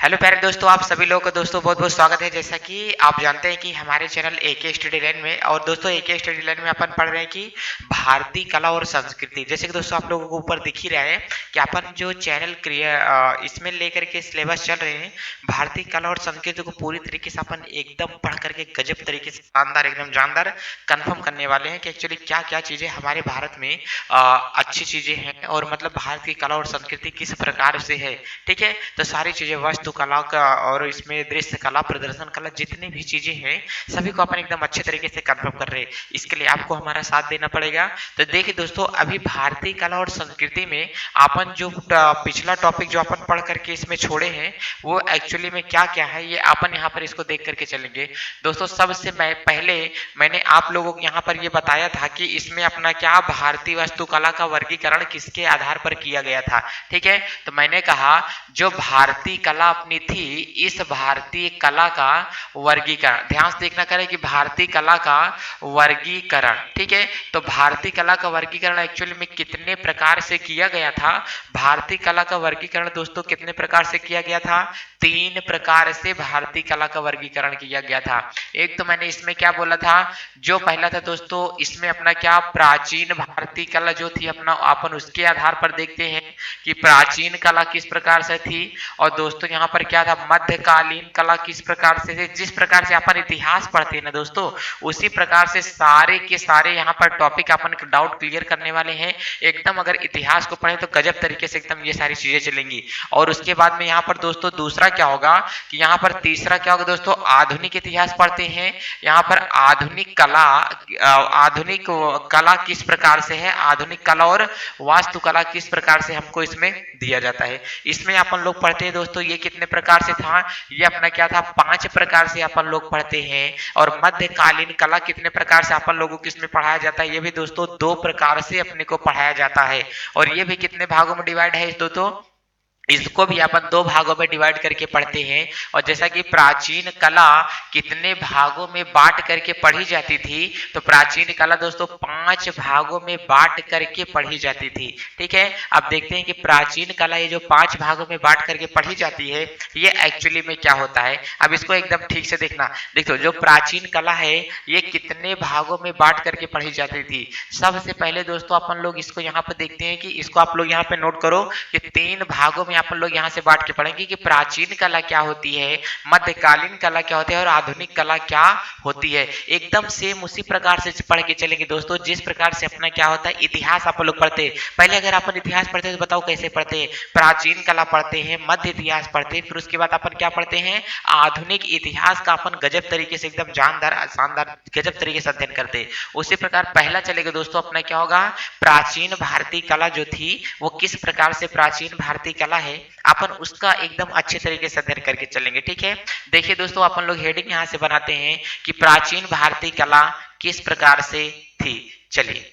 Hello प्यारे दोस्तों, आप सभी लोगों को दोस्तों बहुत-बहुत स्वागत है। जैसा कि आप जानते हैं कि हमारे चैनल एके स्टडी लैन में और दोस्तों एके स्टडी लैन में अपन पढ़ रहे हैं कि भारतीय कला और संस्कृति। जैसे कि दोस्तों आप लोगों को ऊपर दिख ही रहा है कि अपन जो चैनल इसमें लेकर के सिलेबस चल रहे हैं, भारतीय कला और संस्कृति को पूरी तरीके से अपन एकदम पढ़ करके गजब तरीके से शानदार एकदम जानदार कन्फर्म करने वाले हैं कि एक्चुअली क्या-क्या चीज़ें हमारे भारत में अच्छी चीज़ें हैं और मतलब भारत की कला और संस्कृति किस प्रकार से है, ठीक है? तो सारी चीज़ें वास्तुकला का और इसमें दृश्य कला, प्रदर्शन कला जितनी भी चीज़ें हैं, सभी को अपन एकदम अच्छे तरीके से कन्फर्म कर रहे हैं। इसके लिए आपको हमारा साथ देना पड़ेगा। तो देखिए दोस्तों, अभी भारतीय कला और संस्कृति में अपन जो पिछला टॉपिक जो अपन पढ़ करके इसमें छोड़े हैं, वो एक्चुअली में क्या-क्या है, ये अपन यहाँ पर इसको देख करके चलेंगे। दोस्तों सबसे पहले मैंने आप लोगों को यहाँ पर ये बताया था कि इसमें अपना क्या भारतीय वास्तुकला का वर्गीकरण किसके आधार पर किया गया था, ठीक है? तो मैंने कहा जो भारतीय कला अपनी थी, इस भारतीय कला का वर्गीकरण, ध्यान से देखना करें कि भारतीय कला का वर्गीकरण, ठीक है? तो भारतीय कला का वर्गीकरण एक्चुअली में कितने प्रकार से किया गया था? भारतीय कला का वर्गीकरण दोस्तों कितने प्रकार से किया गया था? 3 प्रकार से भारतीय कला का वर्गीकरण किया गया था। एक तो मैंने इसमें क्या बोला था, जो पहला था दोस्तों, इसमें अपना क्या प्राचीन भारतीय कला जो थी अपना, अपन उसके आधार पर देखते हैं कि प्राचीन कला किस प्रकार से थी। और दोस्तों यहाँ पर क्या था, मध्यकालीन कला किस प्रकार से थी। जिस प्रकार से अपन इतिहास पढ़ते हैं ना दोस्तों, उसी प्रकार से सारे के सारे यहाँ पर टॉपिक अपन डाउट क्लियर करने वाले हैं एकदम। अगर इतिहास को पढ़े तो गजब तरीके से एकदम ये सारी चीजें चलेंगी। और उसके बाद में यहाँ पर दोस्तों दूसरा क्या होगा कि यहाँ पर तीसरा क्या होगा दोस्तों, आधुनिक इतिहास पढ़ते हैं। यहाँ पर आधुनिक कला किस प्रकार से है, आधुनिक कला और वास्तुकला किस प्रकार से हमको इसमें दिया जाता है। इसमें अपन लोग पढ़ते हैं दोस्तों, ये कितने प्रकार से था, ये अपना क्या था 5 प्रकार से अपन लोग पढ़ते हैं। और मध्यकालीन कला कितने प्रकार से अपन लोगों को इसमें पढ़ाया जाता है, ये भी दोस्तों 2 प्रकार से अपने को पढ़ाया जाता है। और ये भी कितने भागों में डिवाइड है दोस्तों, इसको भी अपन 2 भागों में डिवाइड करके पढ़ते हैं। और जैसा कि प्राचीन कला कितने भागों में बांट करके पढ़ी जाती थी, तो प्राचीन कला दोस्तों 5 भागों में बांट करके पढ़ी जाती थी, ठीक है? अब देखते हैं कि प्राचीन कला ये जो 5 भागों में बांट करके पढ़ी जाती है, ये एक्चुअली में क्या होता है। अब इसको एकदम ठीक से देखना। देखो जो प्राचीन कला है, ये कितने भागों में बांट करके पढ़ी जाती थी। सबसे पहले दोस्तों अपन लोग इसको यहाँ पर देखते हैं कि इसको आप लोग यहाँ पे नोट करो कि 3 भागों में अपन लोग यहाँ से बांट के पढ़ेंगे कि प्राचीन कला क्या होती है, मध्यकालीन कला क्या होती है और आधुनिक कला क्या होती है। एकदम सेम उसी प्रकार से पढ़ के चलेंगे दोस्तों, जिस प्रकार से अपना क्या होता है इतिहास आप लोग पढ़ते हैं। पहले अगर अपन इतिहास पढ़ते हैं तो बताओ कैसे पढ़ते हैं, प्राचीन कला पढ़ते हैं, मध्य इतिहास पढ़ते हैं, फिर उसके बाद अपन क्या पढ़ते हैं, आधुनिक इतिहास का अपन गजब तरीके से एकदम जानदार शानदार गजब तरीके से अध्ययन करते हैं। उसी प्रकार पहला चलेगा दोस्तों अपना क्या होगा, प्राचीन भारतीय कला जो थी वो किस प्रकार से प्राचीन भारतीय कला है, अपन उसका एकदम अच्छे तरीके से अध्ययन करके चलेंगे, ठीक है? देखिए दोस्तों अपन लोग हेडिंग यहाँ से बनाते हैं कि प्राचीन भारतीय कला किस प्रकार से थी। चलिए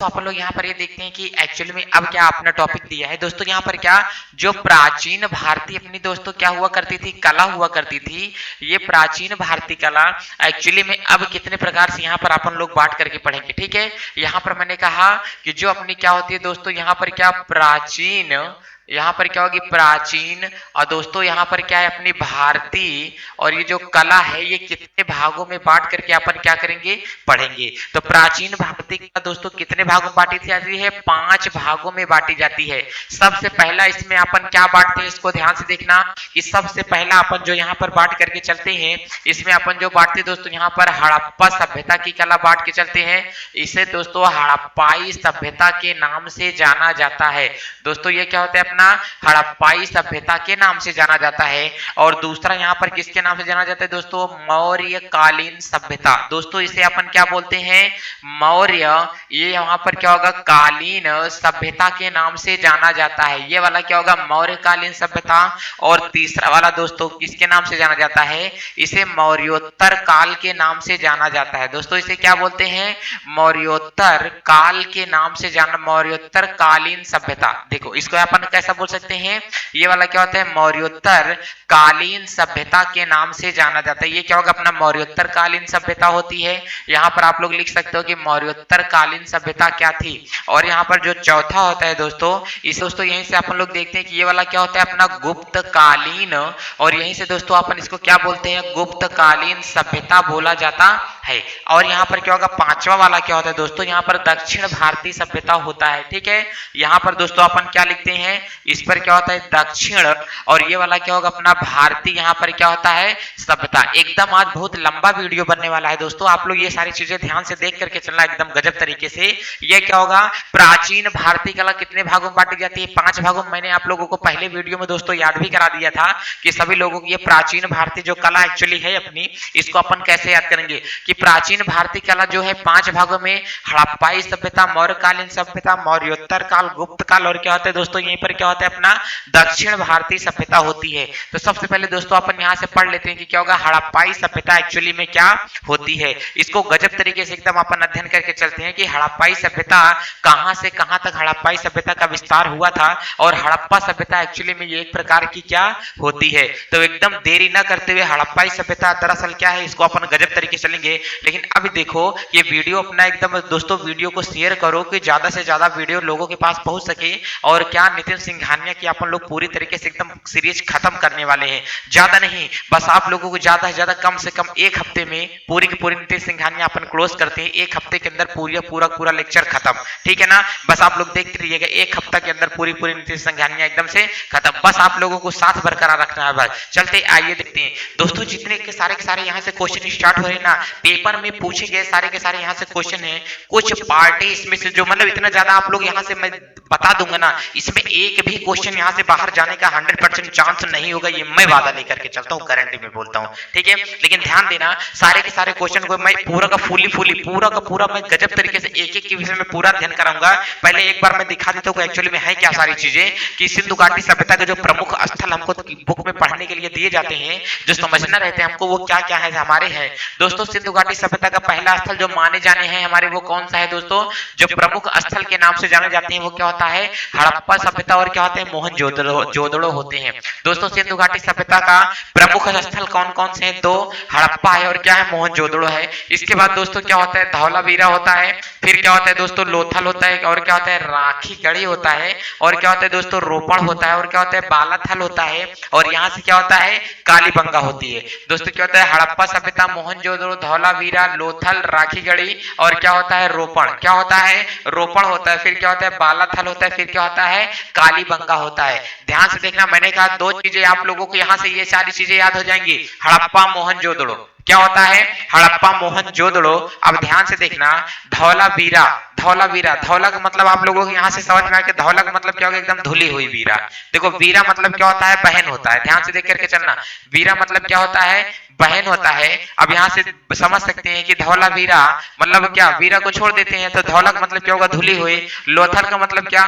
तो अपन लोग यहाँ पर ये देखते हैं कि एक्चुअली में अब क्या अपना टॉपिक दिया है दोस्तों, यहाँ पर क्या जो प्राचीन भारतीय अपनी दोस्तों क्या हुआ करती थी, कला हुआ करती थी। ये प्राचीन भारतीय कला एक्चुअली में अब कितने प्रकार से यहाँ पर अपन लोग बांट करके पढ़ेंगे, ठीक है? यहाँ पर मैंने कहा कि जो अपनी क्या होती है दोस्तों, यहाँ पर क्या प्राचीन, यहाँ पर क्या होगी प्राचीन, और दोस्तों यहाँ पर क्या है अपनी भारतीय, और ये जो कला है ये कितने भागों में बांट करके अपन क्या करेंगे, पढ़ेंगे। तो प्राचीन भारतीय कला दोस्तों कितने भागों में बांटी जाती है, 5 भागों में बांटी जाती है। सबसे पहला इसमें अपन क्या बांटते हैं, इसको ध्यान से देखना कि सबसे पहला अपन जो यहाँ पर बांट करके चलते हैं, इसमें अपन जो बांटते दोस्तों यहाँ पर हड़प्पा सभ्यता की कला बांट के चलते हैं। इसे दोस्तों हड़प्पाई सभ्यता के नाम से जाना जाता है। दोस्तों ये क्या होता है, हड़प्पाई सभ्यता के नाम से जाना जाता है। और दूसरा यहाँ पर किसके नाम से जाना जाता है दोस्तों, मौर्य कालीन सभ्यता। दोस्तों इसे अपन क्या बोलते हैं, मौर्य, ये यहाँ पर क्या होगा कालीन सभ्यता के नाम से जाना जाता है। ये वाला क्या होगा मौर्य कालीन सभ्यता। और तीसरा वाला दोस्तों किसके नाम से जाना जाता है, इसे मौर्योत्तर काल के नाम से जाना जाता है। दोस्तों इसे क्या बोलते हैं, मौर्योत्तर काल के नाम से जाना, मौर्योत्तर कालीन सभ्यता। देखो इसको अपन कैसे कैसा बोल सकते हैं, ये वाला क्या होता है, मौर्योत्तर कालीन सभ्यता के नाम से जाना जाता है। ये क्या होगा, अपना मौर्योत्तर कालीन सभ्यता होती है। यहाँ पर आप लोग लिख सकते हो कि मौर्योत्तर कालीन सभ्यता क्या थी। और यहाँ पर जो चौथा होता है दोस्तों, इस दोस्तों यहीं से अपन लोग देखते हैं कि ये वाला क्या होता है, अपना गुप्त कालीन, और यहीं से दोस्तों अपन इसको क्या बोलते हैं, गुप्त कालीन सभ्यता बोला जाता है। और यहाँ पर क्या होगा, पांचवा वाला क्या होता है दोस्तों, यहाँ पर दक्षिण भारतीय सभ्यता होता है। ठीक है, यहाँ पर दोस्तों अपन क्या लिखते हैं, इस पर क्या होता है दक्षिण, और ये वाला क्या होगा अपना भारतीय, यहाँ पर क्या होता है सभ्यता। एकदम आज बहुत लंबा वीडियो बनने वाला है दोस्तों, आप लोग ये सारी चीजें ध्यान से देख करके चलना एकदम गजब तरीके से। ये क्या होगा, प्राचीन भारतीय कला कितने भागों में बांटी जाती है, 5 भागों में। मैंने आप लोगों को पहले वीडियो में दोस्तों याद भी करा दिया था कि सभी लोगों को ये प्राचीन भारतीय जो कला एक्चुअली है अपनी, इसको अपन कैसे याद करेंगे कि प्राचीन भारतीय कला जो है 5 भागों में, हड़प्पाई सभ्यता, मौर्यकालीन सभ्यता, मौर्योत्तर काल, गुप्त काल, और क्या होता है दोस्तों यहीं पर क्या होता है अपना दक्षिण भारतीय सभ्यता होती है। तो सबसे पहले दोस्तों अपन यहाँ से पढ़ लेते हैं कि क्या होगा, हड़प्पाई सभ्यता एक्चुअली में क्या होती है। इसको गजब तरीके से एकदम अपन अध्ययन करके चलते हैं कि हड़प्पाई सभ्यता कहां से कहां तक हड़प्पाई सभ्यता का विस्तार हुआ था, और हड़प्पा सभ्यता एक्चुअली में ये एक प्रकार की क्या होती है। तो एकदम देरी न करते हुए हड़प्पाई सभ्यता दरअसल क्या है, इसको अपन गजब तरीके से चलेंगे। लेकिन अभी देखो ये वीडियो अपना एकदम दोस्तों, वीडियो को शेयर करो कि ज्यादा से ज्यादा वीडियो लोगों के पास पहुंच सके। और क्या नितिन सिंघानिया की अपन लोग पूरी तरीके से एकदम सीरीज खत्म करने वाले हैं, ज्यादा नहीं, बस आप लोगों को ज्यादा से ज्यादा कम से कम 1 हफ्ते में पूरी की पूरी नितिन सिंघानिया अपन क्लोज करते हैं। 1 हफ्ते के अंदर पूरा लेक्चर खत्म, ठीक है ना। बस आप लोग देखते रहिएगा, 1 हफ्ता के अंदर पूरी नितिन सिंघानिया एकदम से खत्म। बस आप लोगों को साथ बरकरार रखना है। बस चलते आइए देखते हैं दोस्तों, जितने के सारे यहाँ से क्वेश्चन स्टार्ट हो रहे हैं ना, पेपर में पूछे गए सारे के सारे यहाँ से क्वेश्चन है। कुछ पार्टी इसमें से जो मतलब इतना ज्यादा आप लोग यहाँ से मैं बता दूंगा ना, इसमें एक भी क्वेश्चन यहाँ से बाहर जाने का 100% चांस नहीं होगा, ये मैं वादा लेकर के चलता हूँ, गारंटी में बोलता हूँ, ठीक है। लेकिन ध्यान देना, सारे के सारे क्वेश्चन को मैं पूरा का पूरा मैं गजब तरीके से एक के विषय में पूरा अध्ययन कराऊंगा। पहले एक बार मैं दिखा देता हूँ एक्चुअली में है क्या सारी चीजें, कि सिंधु घाटी सभ्यता के जो प्रमुख स्थल हमको बुक में पढ़ने के लिए दिए जाते हैं, जो समझना रहते हैं हमको, वो क्या क्या है हमारे हैं दोस्तों। सिंधु घाटी सभ्यता का पहला स्थल जो माने जाने हैं हमारे, वो कौन सा है दोस्तों, जो प्रमुख स्थल के नाम से जाने जाते हैं, वो क्या होता है, हड़प्पा सभ्यता, और क्या होते हैं, मोहनजोदड़ो होते हैं दोस्तों। सिंधु घाटी सभ्यता का प्रमुख स्थल कौन कौन से हैं, 2 हड़प्पा है और क्या है, मोहनजोदड़ो है। इसके बाद दोस्तों क्या होता है, धौलावीरा होता है, फिर क्या होता है दोस्तों, लोथल होता है, और क्या होता है, राखी गढ़ी होता है, और क्या होता है दोस्तों, रोपण होता है, और क्या होता है, बालाथल होता है, और यहाँ से क्या होता है, कालीबंगा होती है दोस्तों। क्या होता है, हड़प्पा सभ्यता, मोहनजोदड़ो, धौलावीरा, लोथल, राखी गढ़ी, और क्या होता है, रोपण, क्या होता है, रोपण होता है, फिर क्या होता है, बालाथल होता है, फिर क्या होता है, कालीबंगा होता है। ध्यान से देखना, मैंने कहा 2 चीजें आप लोगों को यहाँ से ये सारी चीजें याद हो जाएंगी, हड़प्पा मोहनजोदड़ो, क्या होता है, हड़प्पा मोहनजोदड़ो। अब ध्यान से देखना, धौलावीरा, धौला का मतलब आप लोगों को यहाँ से समझ में आया कि धौला का मतलब क्या होगा, एकदम धुली हुई वीरा। देखो वीरा मतलब क्या होता है, बहन होता है, ध्यान से देख करके चलना, वीरा मतलब क्या होता है, बहन होता है। अब यहाँ से समझ सकते हैं कि धौला वीरा मतलब क्या, वीरा को छोड़ देते हैं तो धौला का मतलब क्या होगा, धुली हुई। लोथल का मतलब क्या,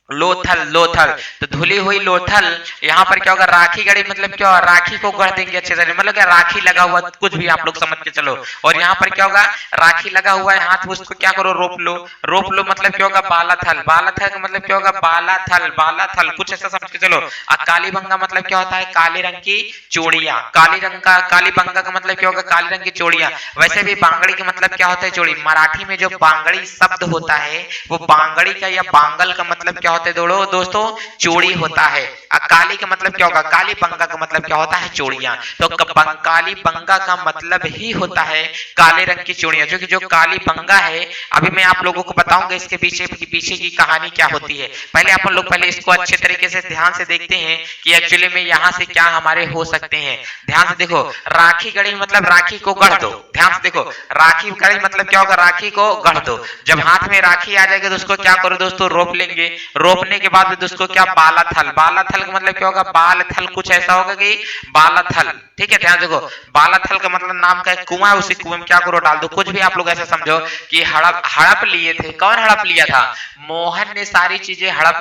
लोथल तो धुली हुई लोथल। यहाँ पर क्या होगा, राखी गढ़ी मतलब क्या, राखी को गढ़ देंगे अच्छे से, मतलब क्या, राखी लगा हुआ, कुछ भी आप लोग समझ के चलो। और यहाँ पर क्या होगा, राखी लगा हुआ है हाथ में, उसको क्या करो, रोप लो मतलब क्या होगा, बालाथल का मतलब क्या होगा, बालाथल कुछ ऐसा समझ के चलो। कालीबंगा मतलब क्या होता है, काले रंग की चूड़ियां, कालीबंगा का मतलब क्या होगा, काले रंग की चूड़ियां। वैसे भी बांगड़ी का मतलब क्या होता है, चूड़ी। मराठी में जो बांगड़ी शब्द होता है, वो बांगड़ी का या बांगल का मतलब क्या होता है दोस्तों, चूड़ी होता है। काली का मतलब क्या होगा, कालीबंगा का मतलब क्या होता है, चूड़ियां। तो कालीबंगा का मतलब ही होता है काले रंग की चूड़ियां, जो कि जो कालीबंगा है, अभी मैं आप लोगों को बताऊंगा इसके पीछे की कहानी क्या होती है। पहले अपन लोग पहले इसको अच्छे तरीके से ध्यान से देखते हैं कि एक्चुअली में यहाँ से क्या हमारे हो सकते हैं। ध्यान से देखो, राखी गढ़ी मतलब राखी को गढ़ दो। ध्यान से देखो, राखी गढ़ी मतलब क्या होगा, राखी को गढ़ दो। जब हाथ में राखी आ जाएगी तो उसको क्या करो दोस्तों, रोप लेंगे। रोपने के बाद दोस्तों क्या, बालाथल का मतलब क्या होगा, बालथल कुछ ऐसा होगा कि बालाथल, ठीक है। ध्यान देखो, बालाथल का मतलब नाम का एक कुआं है, उसी कुएं में क्या करो, डाल दो। कुछ भी आप लोग ऐसा समझो कि हड़प लिए थे। कौन हड़प लिया था, मोहन ने सारी चीजें हड़प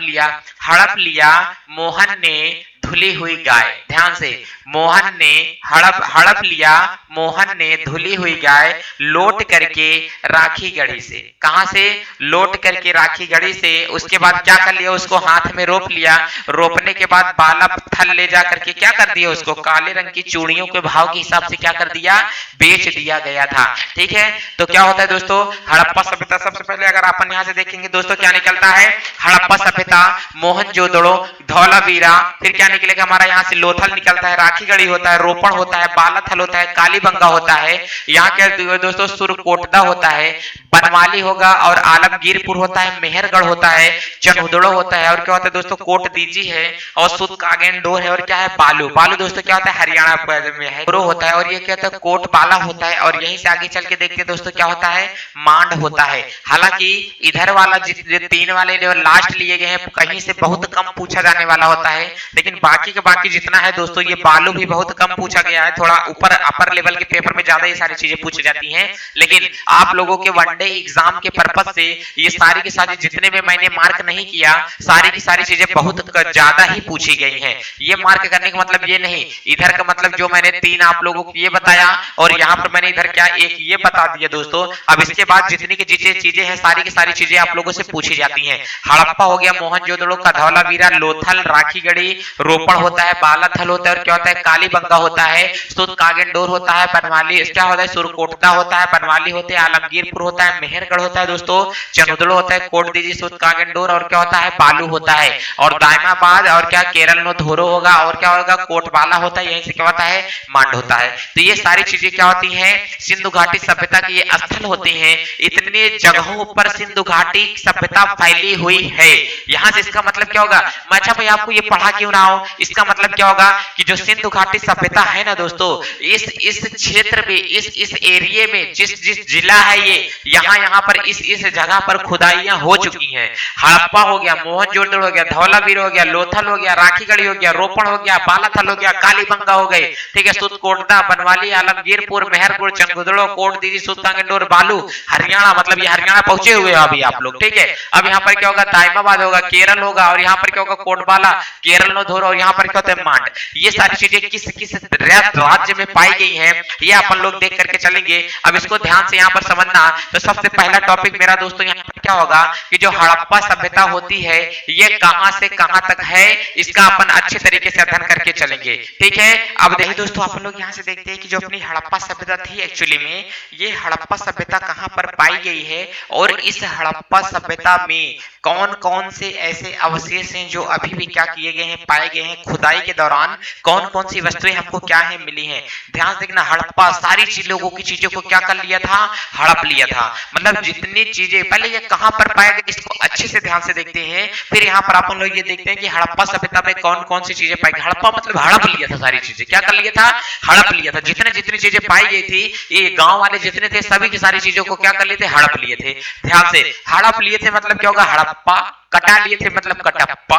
लिया मोहन ने धुली हुई गाय। ध्यान से, मोहन ने हड़प हड़प लिया, मोहन ने धुली हुई गाय लोट करके राखी गढ़ी से। कहां से? लोट करके राखी गढ़ी से। उसके बाद क्या कर लिया? उसको हाथ में रोप लिया। रोपने के बाद बाला थल ले जा करके क्या कर दिया? उसको काले रंग की चूड़ियों के भाव के हिसाब से क्या कर दिया? बेच दिया गया था। ठीक है, तो क्या होता है दोस्तों? हड़प्पा सभ्यता, सबसे पहले अगर अपन यहाँ से देखेंगे दोस्तों क्या निकलता है? हड़प्पा सभ्यता, मोहनजोदड़ो, धौलावीरा, फिर क्या निकलेगा हमारा? यहाँ से लोथल निकलता है, राखी गढ़ी होता है, रोपण होता है, बालाथल होता है, कालीबंगा होता है, यहाँ क्या दोस्तों सुरकोटदा होता है, बनवाली होगा और आलमगीरपुर होता है, मेहरगढ़ होता है, चनहुदड़ो होता है, और क्या होता है दोस्तों? कोट दीजी है, और सुद कागेंडोर है, और क्या है? बालू। बालू दोस्तों क्या होता है? हरियाणा में है, होता है, और ये क्या होता है? कोट बाला होता है। और यहीं से आगे चल के देखते हैं दोस्तों क्या होता है? मांड होता है। हालांकि इधर वाला जो तीन वाले जो लास्ट लिए गए हैं कहीं से बहुत कम पूछा जाने वाला होता है, लेकिन बाकी के बाकी जितना है दोस्तों ये बालू भी बहुत कम पूछा गया है। थोड़ा ऊपर अपर लेवल के पेपर में ज्यादा ये सारी चीजें पूछी जाती हैं, लेकिन आप लोगों के वनडे एग्जाम के पर्पज से ये सारी की सारी जितने में मैंने मार्क नहीं किया, सारी की सारी चीजें बहुत ज्यादा ही पूछी गई हैं। ये मार्क करने का मतलब ये नहीं, इधर का मतलब जो मैंने तीन आप लोगों को ये बताया और यहाँ पर मैंने इधर क्या एक ये बता दिया दोस्तों। अब इसके बाद जितनी की चीजें हैं सारी की सारी चीजें आप लोगों से पूछी जाती हैं। हड़प्पा हो गया, मोहनजोदड़ो का धौलावीरा, लोथल, राखीगढ़ी, रोपण होता है, बालाथल होता है, और क्या होता है? कालीबंगा होता है, सुद कागेंडोर होता है, बनवाली क्या होता है? सुरकोटदा होता है, बनवाली होते हैं, आलमगीरपुर होता है, मेहरगढ़ होता है दोस्तों, चनहुदड़ो होता है, कोट दीजी, सुद कागेंडोर, और क्या होता है? बालू होता है, और दायमाबाद और क्या केरल नो धोरो होगा, और क्या होगा? कोटबाला होता है, यहीं से क्या होता है? मांड होता है। तो ये सारी चीजें क्या होती हैं? सिंधु घाटी सभ्यता की ये स्थल होते हैं। इतने जगहों पर सिंधु घाटी सभ्यता फैली हुई है। यहाँ से इसका मतलब क्या होगा? मैं अच्छा भाई आपको ये पढ़ा क्यों रहा हूँ? इसका मतलब क्या होगा कि जो सिंधु घाटी सभ्यता है ना दोस्तों, इस क्षेत्र में, इस एरिया में, जिस जिला है ये, यहाँ पर इस जगह पर खुदाइयां हो चुकी हैं। हड़प्पा हो गया, मोहनजोदड़ो हो गया, धौलावीरा हो गया, लोथल हो गया, राखीगढ़ी हो गया, रोपण हो गया, बालाथल हो गया, कालीबंगा हो गए, ठीक है, सुरकोटदा, बनवाली, आलमगीरपुर, मेहरपुर, चनहुदड़ो, कोट दीजी, सुद कागेंडोर, बालू, हरियाणा, मतलब ये हरियाणा पहुंचे हुए हैं अभी आप लोग। ठीक है, अब यहाँ पर क्या होगा? दायमाबाद होगा, केरल होगा, और यहाँ पर क्या होगा? कोटबाला, केरल नो धोरो, और यहाँ पर क्या होता है? मांड। ये सारी चीजें किस किस राज्य में पाई गई हैं ये अपन लोग देख करके चलेंगे। अब इसको ध्यान से यहाँ पर समझना। तो सबसे पहला टॉपिक मेरा दोस्तों यहाँ पर क्या होगा कि जो हड़प्पा सभ्यता होती है ये कहां से कहां तक है, इसका अपन अच्छे तरीके से अध्ययन करके चलेंगे। ठीक है, अब देखिए दोस्तों अपन लोग यहाँ से देखते हैं कि जो अपनी हड़प्पा सभ्यता थी एक्चुअली में, ये हड़प्पा सभ्यता कहां पर पाई गई है, और इस हड़प्पा सभ्यता में कौन कौन से ऐसे अवशेष हैं जो अभी भी क्या किए गए हैं? पाए गए हैं। खुदाई के दौरान कौन कौन सी वस्तुएं हमको क्या है मिली हैं। ध्यान देखना, हड़प्पा सारी लोगों की चीजों को क्या कर लिया था? हड़प लिया था। मतलब जितनी चीजें पहले ये कहां पर पाया गया इसको अच्छे से ध्यान से देखते हैं। फिर यहाँ पर अपन लोग ये देखते हैं कि हड़प्पा सभ्यता में कौन कौन सी चीजें पाई गई। हड़प्पा मतलब हड़प लिया था सारी चीजें। क्या कर लिया था? हड़प लिया था। जितने जितनी चीजें पाई गई थी, ये गांव वाले जितने थे सभी की सारी चीजों को क्या कर लिए थे? हड़प लिए थे। ध्यान से, हड़प लिए थे मतलब क्या होगा? हड़प्पा। कटा लिए थे मतलब कटप्पा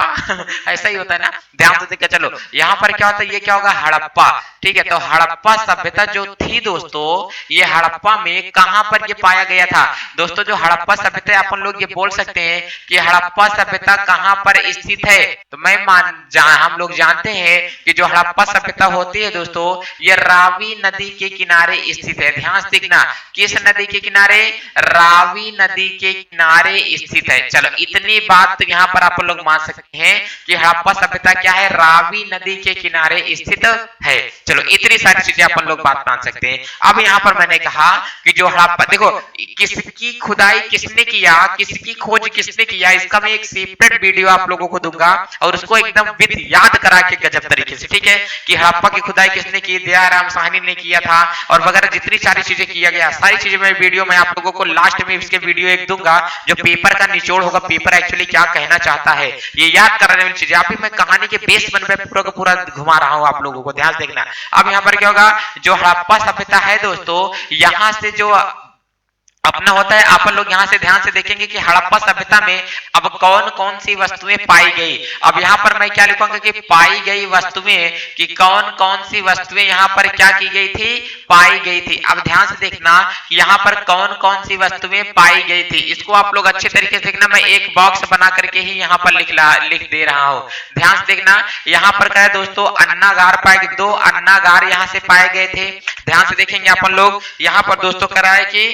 ऐसा ही होता है ना। ध्यान से देखिए, चलो यहाँ पर क्या होता है? ये क्या होगा? हड़प्पा। ठीक है, तो हड़प्पा सभ्यता जो थी दोस्तों, ये हड़प्पा में कहां पर ये पाया गया था? दोस्तों जो हड़प्पा सभ्यता अपन लोग ये बोल सकते हैं कि हड़प्पा सभ्यता कहां पर स्थित है। तो हम लोग जानते हैं कि जो हड़प्पा सभ्यता होती है दोस्तों, ये रावी नदी के किनारे स्थित है। ध्यान से देखना, किस नदी के किनारे? रावी नदी के किनारे स्थित है। चलो इतनी बात तो यहाँ पर आप लोग मान सकते हैं कि हड़प्पा सभ्यता क्या है? रावी नदी के किनारे स्थित है। चलो इतनी सारी चीजें अपन लोग बात मान सकते हैं। अब यहाँ पर मैंने कहा कि जो हड़प्पा, देखो किसकी खुदाई किसने किया, किसकी खोज किसने किया, इसका मैं एक सेपरेट वीडियो आप लोगों को दूंगा और उसको एकदम विद याद करा के गजब तरीके से, ठीक है, कि हड़प्पा की खुदाई किसने की, दयाराम साहनी ने किया था और वगैरह जितनी सारी चीजें किया गया, सारी चीजें मैं वीडियो में आप लोगों को लास्ट में इसके वीडियो एक दूंगा जो पेपर का निचोड़ होगा, पेपर एक्चुअली क्या कहना चाहता है ये याद करने वाली चीजें। अभी मैं कहानी के बेस पर मैं पूरा का पूरा घुमा रहा हूं आप लोगों को, ध्यान देखना। अब यहाँ पर क्या होगा? जो हड़प्पा सभ्यता है दोस्तों, यहाँ से जो अपना होता है। आप लोग यहाँ से ध्यान से देखेंगे कि हड़प्पा सभ्यता में अब कौन कौन सी वस्तुएं पाई गई। अब यहाँ पर मैं क्या लिखूंगा कि पाई गई वस्तुएं, कि कौन कौन सी वस्तुएं यहाँ पर क्या की गई थी, पाई गई थी। अब ध्यान से देखना कि यहाँ पर कौन कौन सी वस्तुएं पाई गई थी, इसको आप लोग अच्छे तरीके से देखना। मैं एक बॉक्स बना करके ही यहाँ पर लिख दे रहा हूँ। ध्यान से देखना, यहाँ पर क्या है दोस्तों, अन्नागार पाए गए, 2 अन्नागार यहाँ से पाए गए थे। ध्यान से देखेंगे अपन लोग, यहाँ पर दोस्तों करा है कि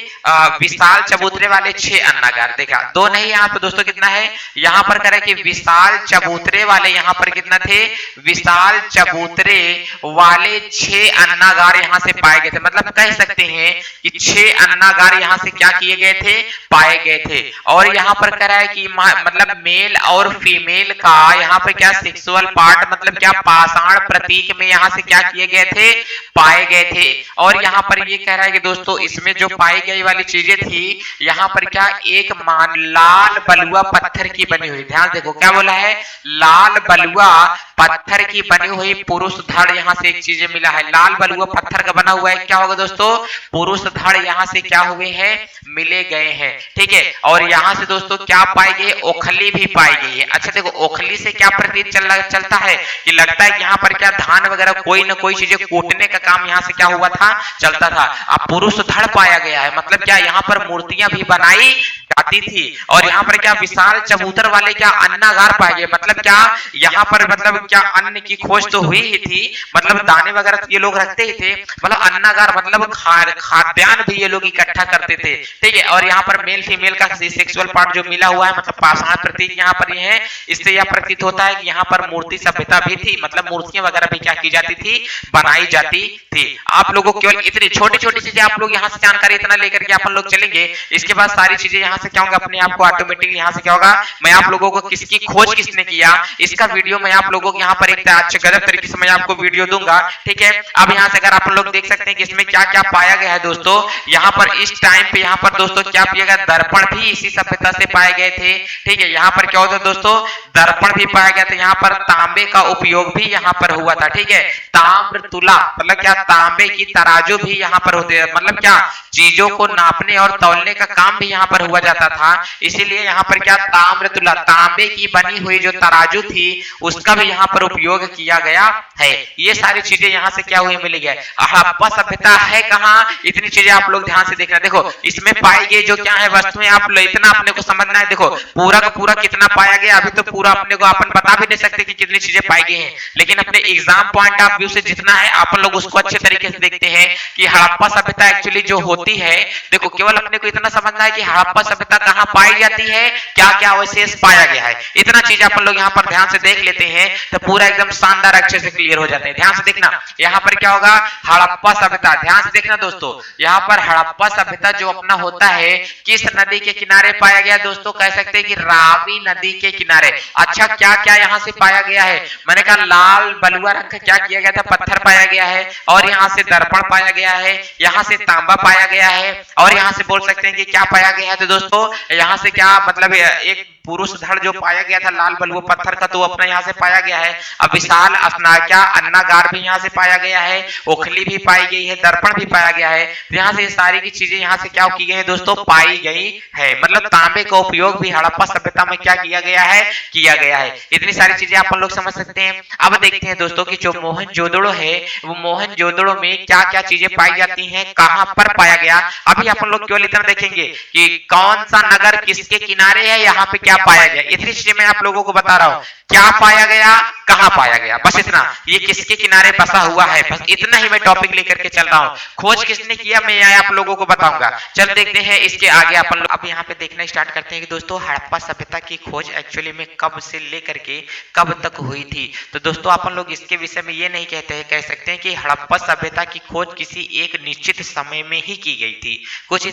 विशाल चबूतरे वाले 6 अन्नागार, देखा 2 नहीं, यहाँ पर दोस्तों कितना है, यहाँ पर करा कि विशाल चबूतरे वाले यहाँ पर कितना थे, विशाल चबूतरे वाले 6 अन्नागार यहाँ से पाए गए थे। मतलब कह सकते हैं कि 6 अन्नागार यहाँ से क्या किए गए थे, पाए गए थे। और यहाँ पर करा है कि मतलब मेल और फीमेल का यहाँ पर क्या सेक्सुअल पार्ट, मतलब क्या पाषाण प्रतीक में यहाँ से क्या किए गए थे, पाए गए थे। और यहाँ पर ये कह रहा है कि दोस्तों इसमें जो पाई गई वाली चीजें थी, यहाँ पर क्या एक मान लाल बलुआ पत्थर की बनी हुई, ध्यान देखो क्या बोला है, लाल बलुआ पत्थर की बनी हुई पुरुष धड़ यहाँ से एक चीजें मिला है। लाल बलुआ पत्थर का बना हुआ है, क्या होगा दोस्तों, पुरुष धड़ यहाँ से क्या हुए हैं, मिले गए हैं। ठीक है, और यहाँ से दोस्तों क्या पाई गई, ओखली भी पाई गई है। अच्छा देखो, ओखली से क्या प्रतीत चलता है कि लगता है कि यहाँ पर क्या धान वगैरह कोई ना कोई चीजें कूटने का काम यहाँ से क्या हुआ था, चलता था। अब पुरुष धड़ पाया गया है, मतलब क्या यहाँ पर मूर्तियां भी बनाई जाती थी। और यहाँ पर क्या विशाल चबूतर वाले क्या अन्नागार पाए गए, मतलब क्या यहाँ पर मतलब क्या अन्न की खोज तो हुई ही थी, मतलब दाने वगैरह ये लोग रखते ही थे, मतलब अन्नागार मतलब खाद्यान्न भी ये लोग इकट्ठा करते थे। ठीक है, और यहाँ पर मेल फीमेल का सेक्सुअल पार्ट जो मिला हुआ है, मतलब पाषाण प्रतीक यहाँ पर ये है। इससे यह प्रतीत होता है कि यहाँ पर मूर्ति सभ्यता भी थी, मतलब मूर्तियां वगैरह भी क्या की जाती थी, बनाई जाती थी। आप लोगों को केवल इतनी छोटी छोटी चीजें आप लोग यहाँ से जानकारी इतना लेकर के अपन लोग चलेंगे, इसके बाद सारी चीजें यहाँ से क्या होगा, अपने आप को ऑटोमेटिकली यहाँ से क्या होगा, मैं आप लोगों को किसकी खोज किसने किया, इसका वीडियो मैं आप लोगों को यहाँ पर एक अच्छे गजब तरीके से मैं आपको वीडियो दूंगा। ठीक है, अब यहाँ से अगर आप लोग देख सकते हैं कि इसमें क्या क्या पाया गया है दोस्तों, यहाँ पर इस टाइम पे यहाँ पर दोस्तों क्या पिया गया, दर्पण भी इसी सभ्यता से पाए गए थे। ठीक है, यहाँ पर क्या होता है दोस्तों, दर्पण भी पाया गया था। यहाँ पर तांबे का उपयोग भी यहाँ पर हुआ था। ठीक है, ताम्र तुला मतलब क्या, तांबे की तराजू भी यहाँ पर होते हैं, मतलब क्या चीजों को नापने और तौलने का काम भी यहाँ पर हुआ जाता था। इसीलिए यहाँ पर क्या ताम्र तुला, तांबे की बनी हुई जो तराजू थी उसका भी यहाँ पर उपयोग किया गया है। ये सारी चीजें यहाँ से क्या हुई, मिल गया। हड़प्पा सभ्यता है कहाँ, इतनी चीजें आप लोग ध्यान से देखना। देखो इसमें पाई गई जो क्या है वस्तुएं, आप इतना अपने को समझना है। देखो पूरा का पूरा कितना पाया गया, अभी तो पूरा अपने को अपन बता भी नहीं सकते कि कितनी चीजें पाई गई हैं, लेकिन अपने एग्जाम पॉइंट ऑफ व्यू से जितना है आप लोग उसको अच्छे तरीके से देखते हैं कि हड़प्पा सभ्यता एक्चुअली जो होती है, देखो केवल अपने को इतना समझना है कि हड़प्पा सभ्यता कहाँ पाई जाती है, क्या क्या अवशेष पाया गया है, इतना चीज अपन लोग यहाँ पर ध्यान से देख लेते हैं तो पूरा एकदम शानदार अच्छे से क्लियर हो जाते हैं। ध्यान से देखना, यहाँ पर क्या होगा, हड़प्पा सभ्यता, ध्यान से देखना दोस्तों, यहाँ पर हड़प्पा सभ्यता जो अपना होता है किस नदी के किनारे पाया गया दोस्तों, कह सकते हैं कि रावी नदी के किनारे। अच्छा क्या क्या यहाँ से पाया गया है, मैंने कहा लाल बलुआ रंग का क्या किया गया था, पत्थर पाया गया है, और यहाँ से दर्पण पाया गया है, यहाँ से तांबा पाया गया है, और यहाँ से बोल सकते हैं कि क्या पाया गया है तो दोस्तों यहाँ से क्या मतलब एक पुरुष धड़ जो पाया गया था लाल बलुआ पत्थर का, तो अपना यहाँ से पाया गया है। अब विशाल क्या अन्नागार भी यहाँ से पाया गया है, ओखली भी पाई गई है, दर्पण भी पाया गया है। यहाँ से सारी की चीजें यहाँ से क्या की गई है दोस्तों, पाई गई है। मतलब तांबे का उपयोग भी हड़प्पा सभ्यता में क्या किया गया है, किया गया है। इतनी सारी चीजें अपन लोग समझ सकते हैं। अब देखते हैं दोस्तों कि जो मोहनजोदड़ो है, वो मोहनजोदड़ो में क्या क्या चीजें पाई जाती हैं, कहां पर पाया गया। अभी अपन लोग केवल इतना देखेंगे कि कौन सा नगर किसके किनारे है, यहाँ पे क्या पाया गया, इतनी चीजें मैं आप लोगों को बता रहा हूँ। क्या पाया गया, कहां पाया गया, बस इतना, ये किसके किनारे बसा हुआ है, बस इतना ही मैं टॉपिक लेकर के चल रहा हूँ। खोज किसने किया मैं आप लोगों को बताऊंगा। चल देखते हैं इसके आगे अपन लोग। अब यहाँ पे देखना स्टार्ट करते हैं कि दोस्तों हड़प्पा सभ्यता की खोज एक्चुअली में कब से लेकर के कब तक हुई थी। तो दोस्तों अपन लोग इसके विषय में ये नहीं कहते हैं, कह सकते हैं कि हड़प्पा सभ्यता की खोज किसी एक निश्चित समय में ही की गई थी। कुछ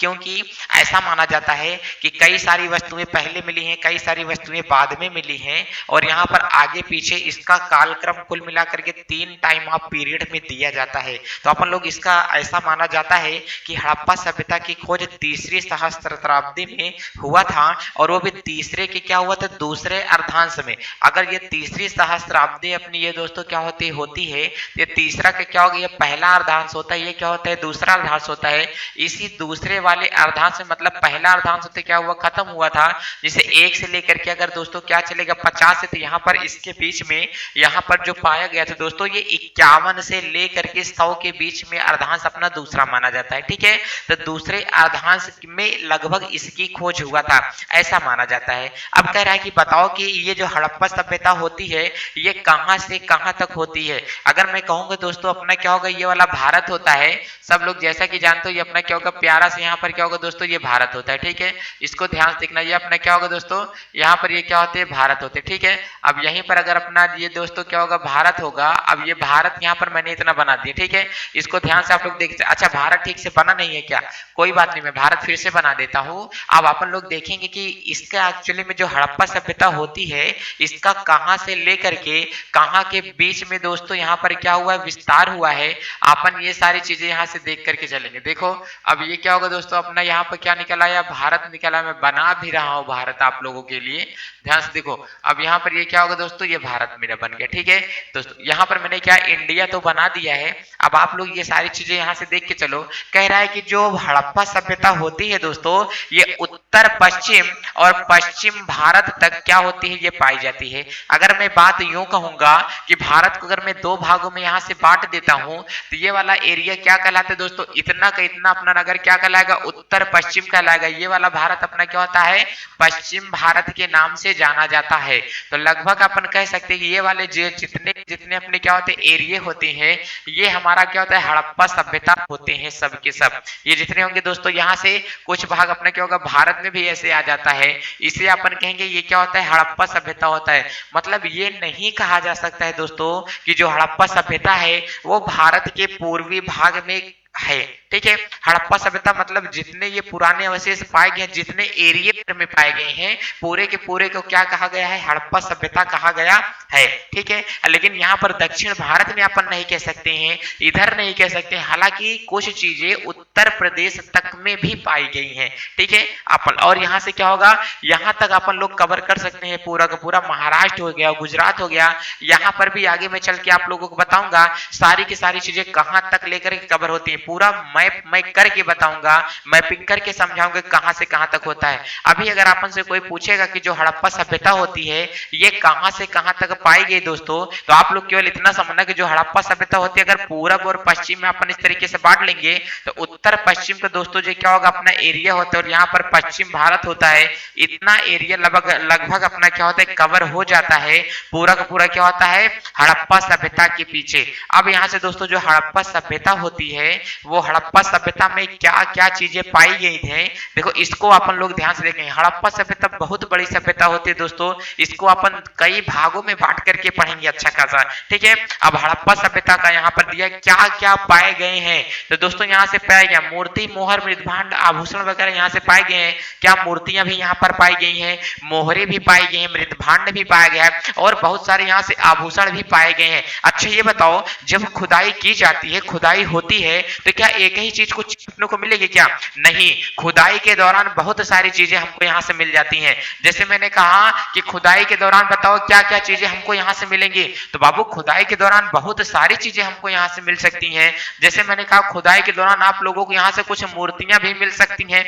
क्योंकि ऐसा माना जाता है कि कई सारी वस्तुएं पहले मिली हैं, कई सारी वस्तुएं बाद में मिली हैं, और यहाँ पर आगे पीछे इसका कालक्रम कुल मिलाकर के 3 टाइम ऑफ पीरियड में दिया जाता है। तो अपन लोग इसका ऐसा माना जाता है कि हड़प्पा सभ्यता की खोज तीसरी सहस्त्राब्दी में हुआ था और वो भी तीसरे के क्या हुआ था, दूसरे अर्धांश में। अगर ये तीसरी सहस्त्राब्दी अपनी ये दोस्तों क्या होती है, ये तीसरा का क्या होगा, ये पहला अर्धांश होता है, ये क्या होता है, दूसरा अर्धांश होता है। इसी दूसरे वाले अर्धांश में मतलब पहला अर्धांश होते क्या हुआ, खत्म हुआ था, जिसे 1 से लेकर के अगर दोस्तों क्या चलेगा 50 से, तो यहाँ पर इसके बीच में यहाँ पर जो पाया गया था दोस्तों ये 51 से लेकर के 100 के बीच में अर्धांश अपना दूसरा माना जाता है। ठीक है, तो दूसरे अर्धांश में लगभग इसकी खोज हुआ था ऐसा माना जाता है। अब कह रहा है कि बताओ कि ये जो हड़प्पा सभ्यता होती है ये कहां से कहां तक होती है। अगर मैं कहूंगा दोस्तों अपना क्या होगा, ये वाला भारत होता है, सब लोग जैसा कि जानते हो ये अपना क्या होगा, प्यारा से यहाँ पर क्या होगा दोस्तों, ये भारत होता है। ठीक है, इसको ध्यान से देखना, ये अपना क्या होगा दोस्तों, यहाँ पर ये क्या होते हैं, भारत होते हैं। ठीक है, अब यहीं पर अगर अपना ये दोस्तों क्या होगा, भारत होगा। अब ये भारत यहाँ पर मैंने इतना बना दिया। ठीक है, इसको ध्यान से आप लोग देखते। अच्छा, भारत ठीक से बना नहीं है क्या, कोई बात नहीं, मैं भारत फिर से बना देता हूँ। अब अपन लोग देखेंगे कि इसका एक्चुअली में जो हड़प्पा सभ्यता होती है इसका कहां से लेकर के कहां के बीच में दोस्तों यहाँ पर क्या हुआ, विस्तार हुआ है। अपन ये सारी चीजें यहाँ से देख करके चलेंगे। देखो अब ये क्या होगा दोस्तों, अपना यहाँ पर क्या निकल आया, भारत निकला। मैं बना भी रहा हूँ भारत आप लोगों के लिए, ध्यान से देखो। अब यहाँ पर ये क्या होगा दोस्तों, ये भारत मेरा बन गया। ठीक है दोस्तों, यहाँ पर मैंने क्या इंडिया तो बना दिया है। अब आप लोग ये सारी चीजें यहाँ से देख के चलो। कह रहा है कि जो हड़प्पा सभ्यता होती है दोस्तों ये उत्तर पश्चिम और पश्चिम भारत तक क्या होती है, ये पाई जाती है। अगर मैं बात यूं कहूंगा कि भारत को अगर मैं 2 भागों में यहाँ से बांट देता हूं तो ये वाला एरिया क्या कहलाता है दोस्तों, इतना का इतना अपना नगर क्या कहलाएगा, उत्तर पश्चिम कहलाएगा। ये वाला भारत अपना क्या होता है, पश्चिम भारत के नाम से जाना जाता है। तो लगभग अपन कह सकते हैं कि ये वाले जितने जितने अपने क्या होते हैं एरिया होते हैं ये हमारा क्या होता है, हड़प्पा सभ्यता होते हैं सब के सब। ये जितने होंगे दोस्तों, यहाँ से कुछ भाग अपना क्या होगा, भारत में भी ऐसे आ जाता है। इसे अपन कहेंगे ये क्या होता है, हड़प्पा सभ्यता होता है। मतलब ये नहीं कहा जा सकता है दोस्तों कि जो हड़प्पा सभ्यता है वो भारत के पूर्वी भाग में है। ठीक है, हड़प्पा सभ्यता मतलब जितने ये पुराने अवशेष पाए गए, जितने एरिया में पाए गए हैं पूरे के पूरे को क्या कहा गया है, हड़प्पा सभ्यता कहा गया है। ठीक है, लेकिन यहाँ पर दक्षिण भारत में अपन नहीं कह सकते हैं, इधर नहीं कह सकते। हालांकि कुछ चीजें उत्तर प्रदेश तक में भी पाई गई हैं। ठीक है, अपन और यहाँ से क्या होगा, यहाँ तक अपन लोग कवर कर सकते हैं पूरा का पूरा। महाराष्ट्र हो गया, गुजरात हो गया, यहाँ पर भी आगे मैं चल के आप लोगों को बताऊंगा सारी की सारी चीजें कहाँ तक लेकर के कवर होती है। पूरा मैप मैं करके बताऊंगा, मैपिंग करके समझाऊंगा कहां से कहां तक होता है। अभी अगर अपन से कोई पूछेगा कि जो हड़प्पा सभ्यता होती है ये कहां से कहां तक पाई गई दोस्तों, तो आप लोग केवल इतना समझना कि जो हड़प्पा सभ्यता होती है अगर पूरब और पश्चिम में अपन इस तरीके से बांट लेंगे तो उत्तर पश्चिम का दोस्तों जो क्या होगा अपना एरिया होता है और यहाँ पर पश्चिम भारत होता है। इतना एरिया लगभग अपना क्या होता है कवर हो जाता है। पूरा का पूरा क्या होता है, हड़प्पा सभ्यता के पीछे। अब यहाँ से दोस्तों जो हड़प्पा सभ्यता होती है वो हड़प्पा सभ्यता में क्या क्या चीजें पाई गई थी, देखो इसको अपन लोग ध्यान से देखें। हड़प्पा सभ्यता बहुत बड़ी सभ्यता होती है दोस्तों, इसको अपन कई भागों में बांट करके पढ़ेंगे अच्छा खासा। ठीक है, अब हड़प्पा सभ्यता का यहाँ पर दिया क्या क्या पाए गए हैं। तो दोस्तों यहाँ से पाया गया मूर्ति, मोहर, मृदभांड, आभूषण वगैरह यहाँ से पाए गए हैं। क्या मूर्तियां भी यहाँ पर पाई गई हैं, मोहरे भी पाई गई हैं, मृदभांड भी पाया गया है और बहुत सारे यहाँ से आभूषण भी पाए गए हैं। अच्छा ये बताओ जब खुदाई की जाती है, खुदाई होती है तो क्या एक ही चीज कुछ अपने को मिलेगी क्या, नहीं। खुदाई के दौरान बहुत सारी चीजें हमको यहाँ से मिल जाती हैं। जैसे मैंने कहा कि खुदाई के दौरान बताओ क्या क्या चीजें हमको यहाँ से मिलेंगी, तो बाबू खुदाई के दौरान बहुत सारी चीजें हमको यहाँ से मिल सकती हैं। जैसे मैंने कहा खुदाई के दौरान आप लोगों को यहाँ से कुछ मूर्तियां भी मिल सकती हैं।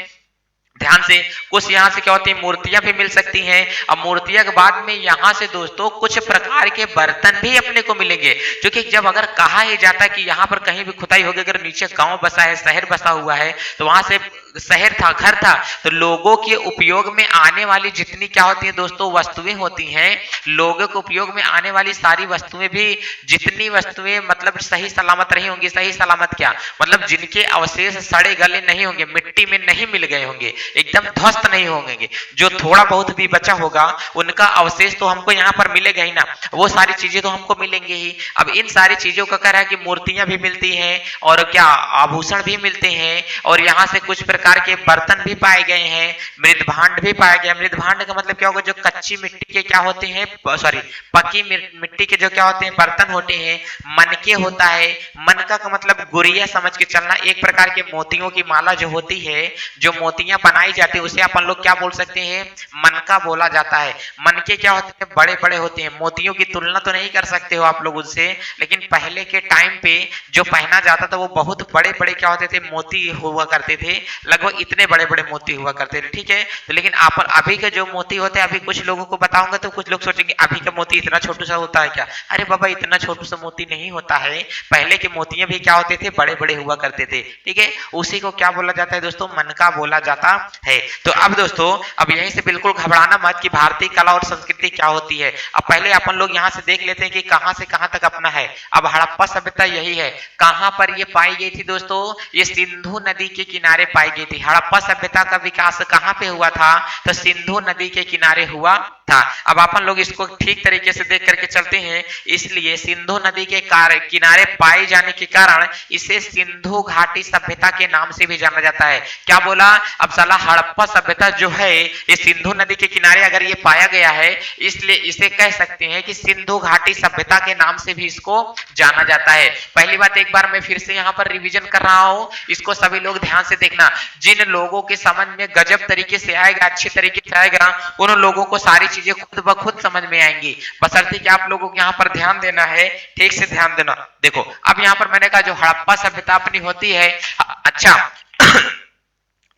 ध्यान से, कुछ यहाँ से क्या होती है मूर्तियां भी मिल सकती हैं। अब मूर्तियां के बाद में यहाँ से दोस्तों कुछ प्रकार के बर्तन भी अपने को मिलेंगे। क्योंकि जब अगर कहा ही जाता है कि यहाँ पर कहीं भी खुदाई होगी, अगर नीचे गांव बसा है, शहर बसा हुआ है, तो वहां से शहर था, घर था, तो लोगों के उपयोग में आने वाली जितनी क्या होती है दोस्तों वस्तुएं होती हैं, लोगों के उपयोग में आने वाली सारी वस्तुएं भी, जितनी वस्तुएं मतलब सही सलामत रही होंगी, सही सलामत क्या मतलब जिनके अवशेष सड़े गले नहीं होंगे, मिट्टी में नहीं मिल गए होंगे, एकदम ध्वस्त नहीं होंगे, जो थोड़ा बहुत भी बचा होगा उनका अवशेष तो हमको यहाँ पर मिलेगा ही ना, वो सारी चीजें तो हमको मिलेंगे ही। अब इन सारी चीजों का कह रहा है कि मूर्तियां भी मिलती हैं और क्या आभूषण भी मिलते हैं, और यहाँ से कुछ प्रकार के बर्तन भी पाए गए हैं, मृदभांड भी पाया गया। मृदभांड का मतलब क्या होगा, जो कच्ची मिट्टी के क्या होते हैं, सॉरी पक्की मिट्टी के जो क्या होते हैं बर्तन होते हैं। मनके होता है, मनका का मतलब गुड़िया समझ के चलना, एक प्रकार के मोतियों की माला जो होती है, जो मोतियां बनाई जाती है उसे अपन लोग क्या बोल सकते हैं, मनका बोला जाता है। मनके क्या होते हैं, बड़े बड़े होते हैं, मोतियों की तुलना तो नहीं कर सकते हो आप लोग उनसे, लेकिन पहले के टाइम पे जो पहना जाता था वो बहुत बड़े बड़े क्या होते थे, मोती हुआ करते थे, लगभग इतने बड़े बड़े मोती हुआ करते थे, ठीक है। तो लेकिन आप अभी के जो मोती होते हैं, अभी कुछ लोगों को बताऊंगा तो कुछ लोग सोचेंगे अभी का मोती इतना छोटू सा होता है क्या, अरे बाबा इतना छोटू सा मोती नहीं होता है, पहले के मोतियां भी क्या होते थे, बड़े बड़े हुआ करते थे, ठीक है। उसी को क्या बोला जाता है दोस्तों, मनका बोला जाता है। तो अब दोस्तों अब यहीं से बिल्कुल घबराना मत कि भारतीय कला और संस्कृति क्या होती है। अब पहले अपन लोग यहाँ से देख लेते हैं कि कहां से कहां तक अपना है। अब हड़प्पा सभ्यता यही है, कहां पर ये पाई गई थी दोस्तों, ये सिंधु नदी के किनारे पाई गई थी। हड़प्पा सभ्यता का विकास कहां पे हुआ था, तो सिंधु नदी के किनारे हुआ था। अब अपन लोग इसको ठीक तरीके से देख करके चलते हैं, इसलिए सिंधु नदी के किनारे पाए जाने के कारण इसे सिंधु घाटी सभ्यता के नाम से भी जाना जाता है। क्या बोला, अब साला हड़प्पा सभ्यता जो है ये सिंधु नदी के किनारे अगर ये पाया गया है, इसलिए इसे कह सकते हैं कि सिंधु घाटी सभ्यता के नाम से भी इसको जाना जाता है। पहली बात एक बार मैं फिर से यहाँ पर रिवीजन कर रहा हूं, इसको सभी लोग ध्यान से देखना। जिन लोगों के समझ में गजब तरीके से आएगा, अच्छे तरीके से आएगा, उन लोगों को सारी चीजें खुद ब खुद समझ में आएंगी, बशर्ते कि आप लोगों को यहाँ पर ध्यान देना है, ठीक से ध्यान देना। देखो अब यहाँ पर मैंने कहा जो हड़प्पा सभ्यता अपनी होती है, अच्छा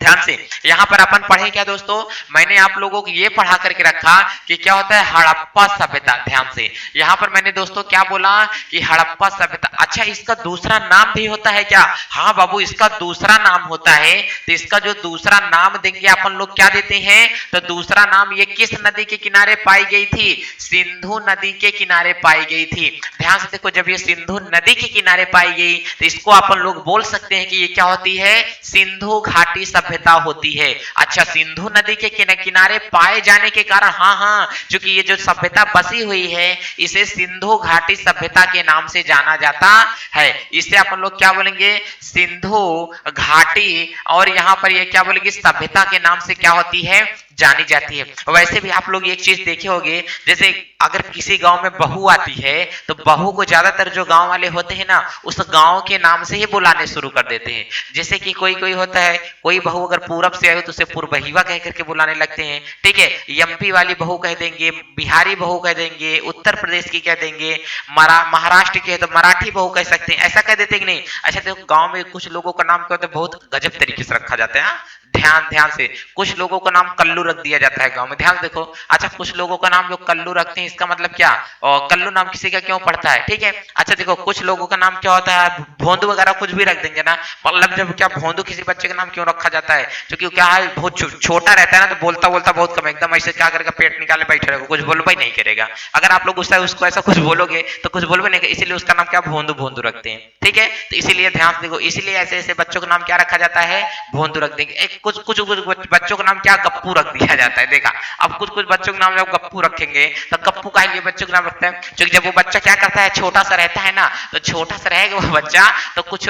ध्यान से यहाँ पर अपन पढ़े क्या दोस्तों, मैंने आप लोगों को ये पढ़ा करके रखा कि क्या होता है हड़प्पा सभ्यता। ध्यान से यहाँ पर मैंने दोस्तों क्या बोला कि हड़प्पा सभ्यता, अच्छा इसका दूसरा नाम भी होता है क्या, हाँ बाबू इसका दूसरा नाम होता है। तो इसका जो दूसरा नाम देंगे अपन लोग क्या देते हैं, तो दूसरा नाम ये किस नदी के किनारे पाई गई थी, सिंधु नदी के किनारे पाई गई थी। ध्यान से देखो, जब ये सिंधु नदी के किनारे पाई गई तो इसको अपन लोग बोल सकते हैं कि ये क्या होती है, सिंधु घाटी सभ्यता होती है। अच्छा सिंधु नदी के किनारे पाए जाने के कारण, हाँ हाँ, क्योंकि ये जो सभ्यता बसी हुई है इसे सिंधु घाटी सभ्यता के नाम से जाना जाता है। इसे अपन लोग क्या बोलेंगे, सिंधु घाटी, और यहाँ पर ये क्या बोलेंगे, सभ्यता के नाम से क्या होती है, जानी जाती है। वैसे भी आप लोग एक चीज देखे होंगे, जैसे अगर किसी गांव में बहू आती है तो बहू को ज्यादातर जो गांव वाले होते हैं ना उस गांव के नाम से ही बुलाने शुरू कर देते हैं। जैसे कि कोई कोई होता है, कोई बहू अगर पूरब से आई तो उसे पूर्वहिवा कह करके बुलाने लगते हैं, ठीक है। एमपी वाली बहू कह देंगे, बिहारी बहू कह देंगे, उत्तर प्रदेश की कह देंगे, महाराष्ट्र की है तो मराठी बहू कह सकते हैं, ऐसा कह देते हैं कि नहीं। अच्छा देखो गांव में कुछ लोगों का नाम क्या होता है, बहुत गजब तरीके से रखा जाता है, ध्यान ध्यान से। कुछ लोगों का नाम कल्लू रख दिया जाता है गांव में, ध्यान देखो। अच्छा कुछ लोगों का नाम जो कल्लू रखते हैं इसका मतलब क्या, और कल्लू नाम किसी का क्यों पड़ता है, ठीक है। अच्छा देखो कुछ लोगों का नाम क्या होता है, भोंदू वगैरह कुछ भी रख देंगे ना, मतलब जब क्या भोंदू किसी बच्चे का नाम क्यों रखा जाता है, क्योंकि क्या है बहुत छोटा रहता है ना, तो बोलता बोलता बहुत कम, एकदम ऐसे क्या करेगा, पेट निकाले बैठे रहेगा, कुछ बोलबा ही नहीं करेगा। अगर आप लोग उसको ऐसा कुछ बोलोगे तो कुछ बोलबे नहीं, इसीलिए उसका नाम क्या भोंदू भोंदू रखते हैं, ठीक है। तो इसीलिए ध्यान से देखो, इसीलिए ऐसे ऐसे बच्चों का नाम क्या रखा जाता है, भोंदू रख देंगे। कुछ कुछ बच्चों का नाम क्या गप्पू रख दिया जाता है, देखा। अब कुछ कुछ बच्चों का नाम जब गप्पू रखेंगे तो गप्पू का लिए बच्चों का नाम रखते हैं, क्योंकि जब वो बच्चा क्या करता है, छोटा सा रहता है ना, तो छोटा सा रहेगा वो बच्चा, तो कुछ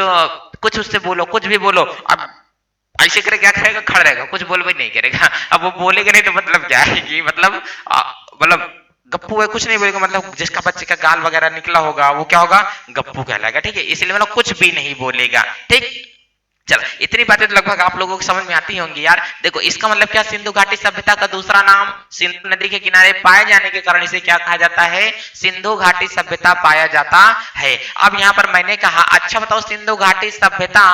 कुछ उससे बोलो, कुछ भी बोलो, अब ऐसे करे क्या करेगा, खड़ा रहेगा, कुछ बोल भी नहीं करेगा। अब वो बोलेगा नहीं तो मतलब क्या है कि मतलब गप्पू है, कुछ नहीं बोलेगा, मतलब जिसका बच्चे का गाल वगैरह निकला होगा वो क्या होगा, गप्पू कहलाएगा, ठीक है। इसलिए मतलब कुछ भी नहीं बोलेगा, ठीक। चल इतनी बातें तो लगभग आप लोगों को समझ में आती होंगी यार। देखो इसका मतलब क्या, सिंधु घाटी सभ्यता का दूसरा नाम सिंधु नदी के किनारे पाए जाने के कारण इसे क्या कहा जाता है, सिंधु घाटी सभ्यता पाया जाता है। अब यहाँ पर मैंने कहा अच्छा बताओ सिंधु घाटी सभ्यता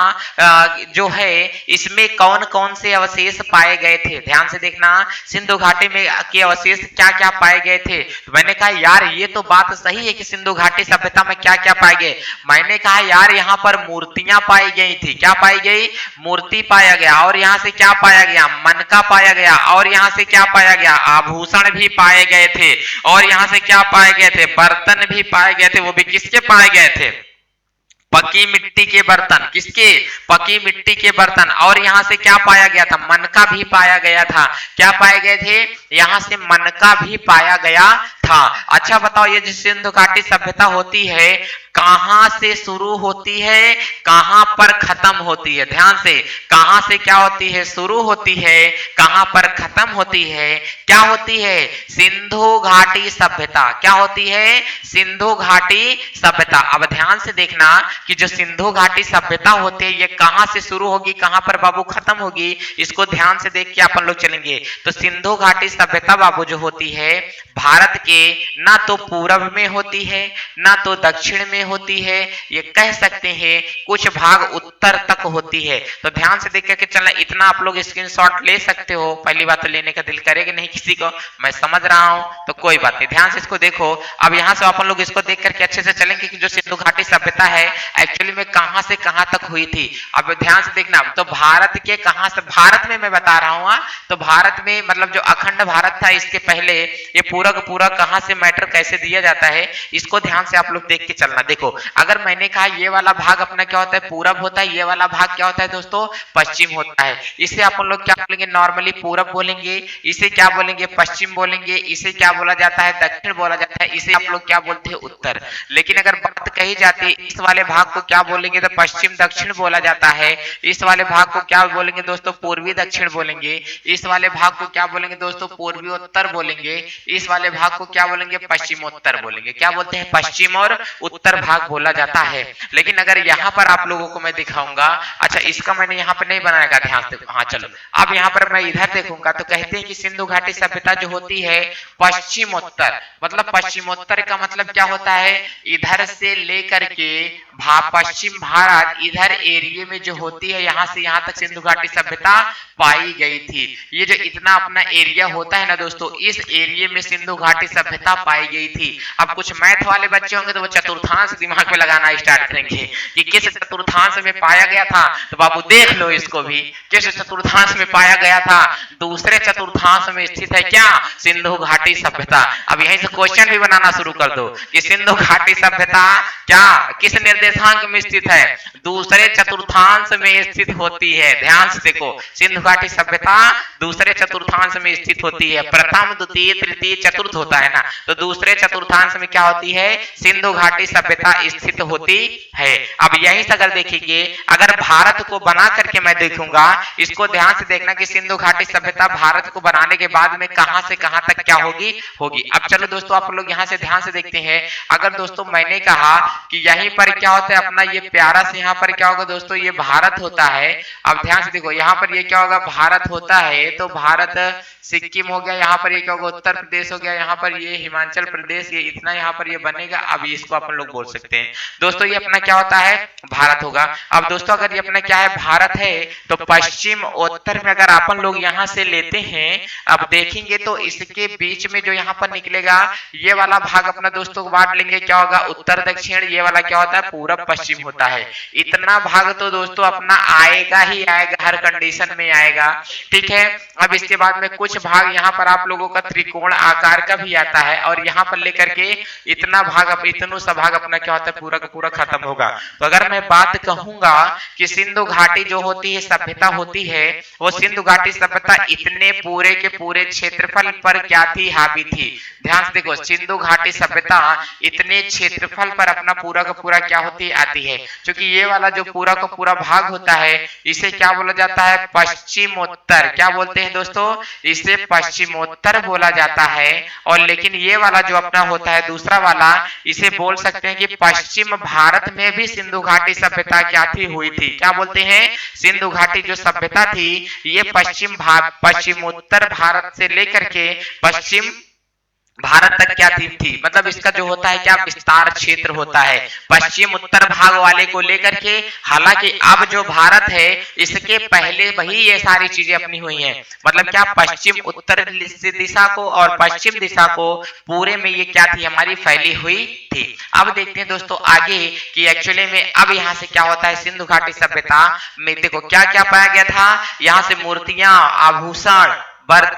जो है इसमें कौन कौन से अवशेष पाए गए थे। ध्यान से देखना, सिंधु घाटी में के अवशेष क्या क्या पाए गए थे। तो मैंने कहा यार ये तो बात सही है कि सिंधु घाटी सभ्यता में क्या क्या पाए गए। मैंने कहा यार यहाँ पर मूर्तियां पाई गई थी, क्या पाई गई, मूर्ति पाया गया, और यहाँ से क्या पाया गया, मनका पाया गया, और यहाँ से क्या पाया गया, आभूषण भी पाए गए थे, और यहाँ से क्या पाए गए थे, बर्तन भी पाए गए थे। वो भी किसके पाए गए थे, पकी मिट्टी के बर्तन, किसके? पकी मिट्टी के बर्तन। और यहाँ से क्या पाया गया था? मनका भी पाया गया था। क्या पाए गए थे? यहाँ से मनका भी पाया गया था। अच्छा बताओ, ये जो सिंधु घाटी सभ्यता होती है कहां से शुरू होती है, कहां पर खत्म होती है? ध्यान से, कहां से क्या होती है? शुरू होती है, कहां पर खत्म होती है? क्या होती है? सिंधु घाटी सभ्यता। क्या होती है? सिंधु घाटी सभ्यता। अब ध्यान से देखना कि जो सिंधु घाटी सभ्यता होती है ये कहां से शुरू होगी, कहां पर बाबू खत्म होगी, इसको ध्यान से देख के अपन लोग चलेंगे। तो सिंधु घाटी सभ्यता बाबू जो होती है भारत के ना तो पूर्व में होती है ना तो दक्षिण में होती है, ये कह सकते हैं कुछ भाग उत्तर तक होती है। तो ध्यान से देख के चलना, इतना आप लोग स्क्रीनशॉट ले सकते हो। पहली बात तो लेने का दिल करेगा नहीं किसी को, मैं समझ रहा हूं, तो कोई बात नहीं, ध्यान से इसको देखो। अब यहाँ से अपन लोग इसको देख करके अच्छे से चलेंगे कि जो सिंधु घाटी सभ्यता है एक्चुअली में कहां से कहां तक हुई थी। अब ध्यान से देखना, तो भारत के कहां से, भारत में मैं बता रहा हूं, तो भारत में मतलब जो अखंड भारत था इसके पहले ये पूरा का पूरा कहां से मैटर कैसे दिया जाता है इसको ध्यान से आप लोग देख के चलना। देखो, अगर मैंने कहा ये वाला भाग अपना क्या होता है? पूरब होता है। ये वाला भाग क्या होता है दोस्तों? पश्चिम होता है। इसे अपन लोग क्या बोलेंगे? नॉर्मली पूरब बोलेंगे। इसे क्या बोलेंगे? पश्चिम बोलेंगे। इसे क्या बोला जाता है? दक्षिण बोला जाता है। इसे आप लोग क्या बोलते हैं? उत्तर। लेकिन अगर बात कही जाती है इस वाले भाग को क्या बोलेंगे? तो पश्चिम दक्षिण बोला जाता है। इस वाले भाग को क्या बोलेंगे दोस्तों? पूर्वी दक्षिण बोलेंगे। इस वाले भाग को क्या बोलेंगे दोस्तों? पूर्वी उत्तर बोलेंगे। इस वाले भाग को क्या बोलेंगे? पश्चिमोत्तर बोलेंगे। क्या बोलते हैं? पश्चिम और उत्तर भाग बोला जाता है। लेकिन अगर यहाँ पर आप लोगों को मैं दिखाऊंगा, अच्छा इसका मैंने यहाँ पर नहीं बनाया, ध्यान से, हाँ चलो, अब यहाँ पर मैं इधर देखूंगा तो कहते हैं कि सिंधु घाटी सभ्यता जो होती है पश्चिमोत्तर, मतलब पश्चिमोत्तर का मतलब क्या होता है? इधर से लेकर के पश्चिम भारत इधर एरिया में जो होती है यहाँ से यहाँ तक सिंधु घाटी सभ्यता पाई गई थी। ये जो इतना अपना एरिया होता है ना दोस्तों, इस एरिया में सिंधु घाटी सभ्यता पाई गई थी। अब कुछ मैथ वाले बच्चे होंगे तो वो चतुर्थांश दिमाग में लगाना स्टार्ट करेंगे कि किस चतुर्थांश में पाया गया था। तो बाबू देख लो इसको भी, किस चतुर्थांश में पाया गया था? दूसरे चतुर्थांश में स्थित है क्या? सिंधु घाटी सभ्यता। अब यहीं से क्वेश्चन भी बनाना शुरू कर दो कि सिंधु घाटी सभ्यता क्या किस निर्देशांक में स्थित है? दूसरे चतुर्थांश में स्थित होती है। ध्यान से देखो, सिंधु घाटी सभ्यता दूसरे चतुर्थांश में स्थित होती है। प्रथम द्वितीय तृतीय चतुर्थ होता है ना, तो दूसरे चतुर्थांश में क्या होती है? सिंधु घाटी सभ्यता स्थित होती है। अब यहीं से अगर देखेंगे, अगर भारत को बना करके मैं देखूंगा, इसको ध्यान से देखना कि सिंधु घाटी सभ्यता भारत को बनाने के बाद में कहां से कहां तक क्या होगी होगी। अब चलो दोस्तों आप लोग यहाँ से ध्यान से देखते हैं। अगर दोस्तों मैंने कहा कि यहीं पर क्या होता है अपना ये प्यारा से, यहाँ पर क्या होगा दोस्तों? ये भारत होता है। अब ध्यान से देखो, यहाँ पर ये क्या होगा? भारत होता है। तो भारत सिक्किम हो गया, यहाँ पर ये क्या होगा? उत्तर प्रदेश हो गया, यहाँ पर ये हिमाचल प्रदेश, ये इतना यहाँ पर ये बनेगा। अब इसको अपन लोग बोल सकते हैं दोस्तों ये अपना क्या होता है? भारत होगा। अब दोस्तों अगर ये अपना क्या है? भारत है, तो पश्चिम उत्तर में अगर अपन लोग यहाँ से लेते हैं, अब देखेंगे तो इसके बीच में जो यहाँ पर निकलेगा ये वाला भाग अपना दोस्तों को बांट लेंगे, क्या होगा? उत्तर दक्षिण। ये वाला क्या होता है? पूरब पश्चिम होता है। इतना भाग तो दोस्तों अपना आएगा ही आएगा, हर कंडीशन में आएगा, ठीक है। अब इसके बाद में कुछ भाग यहाँ पर आप लोगों का त्रिकोण आकार का भी आता है, और यहाँ पर लेकर के इतना भाग, इतनों सा भाग अपना क्या होता है? पूरा का पूरा खत्म होगा। तो अगर मैं बात कहूंगा कि सिंधु घाटी जो होती है सभ्यता होती है, वो सिंधु घाटी सभ्यता इतने पूरे के पूरे क्षेत्रफल पर क्या थी? हावी थी। ध्यान से देखो, सिंधु घाटी सभ्यता इतने क्षेत्रफल पर अपना पूरा का पूरा क्या होती आती है। क्योंकि ये वाला जो पूरा का पूरा भाग होता है इसे क्या बोला जाता है? पश्चिमोत्तर। क्या बोलते हैं दोस्तों? इसे पश्चिमोत्तर बोला जाता है। और लेकिन ये वाला जो अपना होता है दूसरा वाला, इसे बोल सकते हैं कि पश्चिम भारत में भी सिंधु घाटी सभ्यता क्या थी? हुई थी। क्या बोलते हैं? सिंधु घाटी जो सभ्यता थी ये पश्चिमोत्तर भारत से लेकर के पश्चिम भारत तक क्या थी, मतलब इसका जो होता है क्या? विस्तार क्षेत्र होता है पश्चिम उत्तर भाग वाले को लेकर के। हालांकि अब जो भारत है इसके पहले वही ये सारी चीजें अपनी हुई हैं, मतलब क्या? पश्चिम उत्तर दिशा को और पश्चिम दिशा को पूरे में ये क्या थी? हमारी फैली हुई थी। अब देखते हैं दोस्तों आगे कि एक्चुअली में अब यहाँ से क्या होता है? सिंधु घाटी सभ्यता में देखो क्या क्या पाया गया था। यहाँ से मूर्तियां, आभूषण, बर्तन,